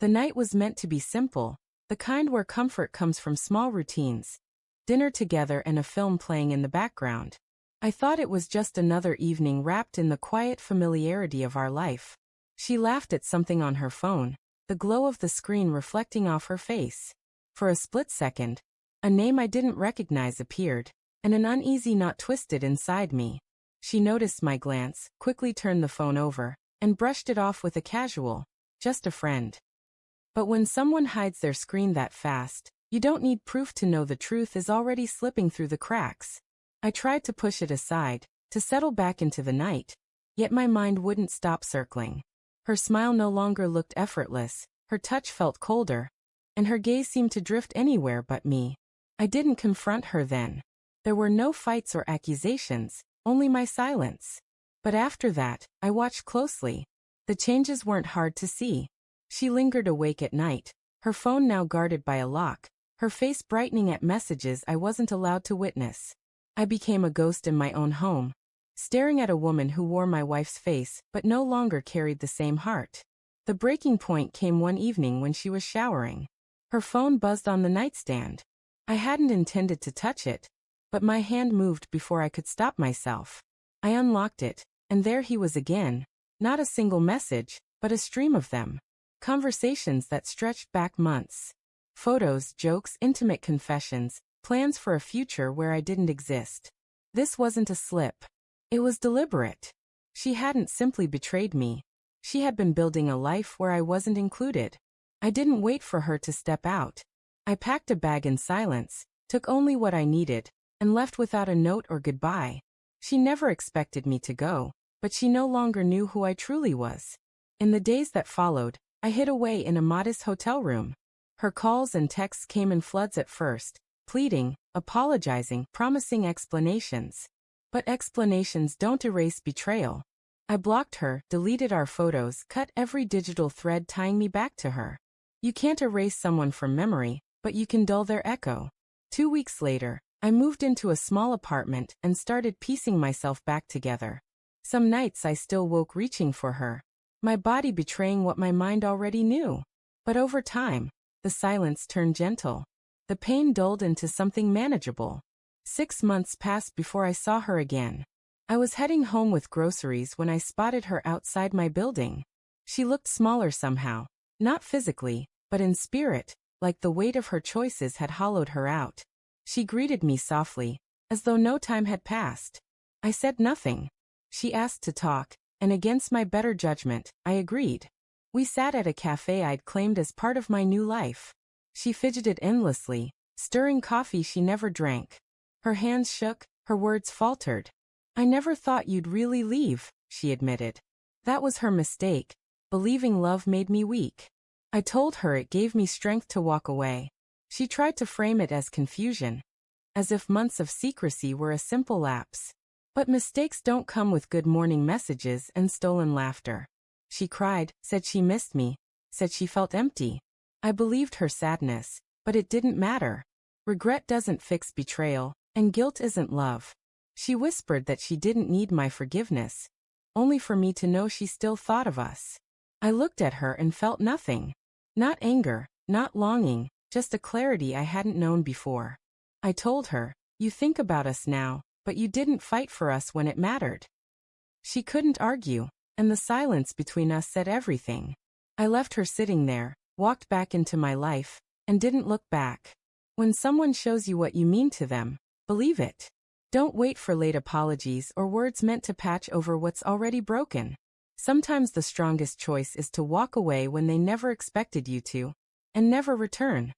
The night was meant to be simple, the kind where comfort comes from small routines. Dinner together and a film playing in the background. I thought it was just another evening wrapped in the quiet familiarity of our life. She laughed at something on her phone, the glow of the screen reflecting off her face. For a split second, a name I didn't recognize appeared, and an uneasy knot twisted inside me. She noticed my glance, quickly turned the phone over, and brushed it off with a casual, "Just a friend." But when someone hides their screen that fast, you don't need proof to know the truth is already slipping through the cracks. I tried to push it aside, to settle back into the night, yet my mind wouldn't stop circling. Her smile no longer looked effortless, her touch felt colder, and her gaze seemed to drift anywhere but me. I didn't confront her then. There were no fights or accusations, only my silence. But after that, I watched closely. The changes weren't hard to see. She lingered awake at night, her phone now guarded by a lock, her face brightening at messages I wasn't allowed to witness. I became a ghost in my own home, staring at a woman who wore my wife's face but no longer carried the same heart. The breaking point came one evening when she was showering. Her phone buzzed on the nightstand. I hadn't intended to touch it, but my hand moved before I could stop myself. I unlocked it, and there he was again, not a single message, but a stream of them. Conversations that stretched back months. Photos, jokes, intimate confessions, plans for a future where I didn't exist. This wasn't a slip. It was deliberate. She hadn't simply betrayed me. She had been building a life where I wasn't included. I didn't wait for her to step out. I packed a bag in silence, took only what I needed, and left without a note or goodbye. She never expected me to go, but she no longer knew who I truly was. In the days that followed, I hid away in a modest hotel room. Her calls and texts came in floods at first, pleading, apologizing, promising explanations. But explanations don't erase betrayal. I blocked her, deleted our photos, cut every digital thread tying me back to her. You can't erase someone from memory, but you can dull their echo. 2 weeks later, I moved into a small apartment and started piecing myself back together. Some nights I still woke reaching for her, my body betraying what my mind already knew. But over time, the silence turned gentle. The pain dulled into something manageable. 6 months passed before I saw her again. I was heading home with groceries when I spotted her outside my building. She looked smaller somehow, not physically, but in spirit, like the weight of her choices had hollowed her out. She greeted me softly, as though no time had passed. I said nothing. She asked to talk, and against my better judgment, I agreed. We sat at a cafe I'd claimed as part of my new life. She fidgeted endlessly, stirring coffee she never drank. Her hands shook, her words faltered. "I never thought you'd really leave," she admitted. That was her mistake. Believing love made me weak. I told her it gave me strength to walk away. She tried to frame it as confusion, as if months of secrecy were a simple lapse. But mistakes don't come with good morning messages and stolen laughter. She cried, said she missed me, said she felt empty. I believed her sadness, but it didn't matter. Regret doesn't fix betrayal, and guilt isn't love. She whispered that she didn't need my forgiveness, only for me to know she still thought of us. I looked at her and felt nothing. Not anger, not longing, just a clarity I hadn't known before. I told her, "You think about us now, but you didn't fight for us when it mattered." She couldn't argue, and the silence between us said everything. I left her sitting there, walked back into my life, and didn't look back. When someone shows you what you mean to them, believe it. Don't wait for late apologies or words meant to patch over what's already broken. Sometimes the strongest choice is to walk away when they never expected you to, and never return.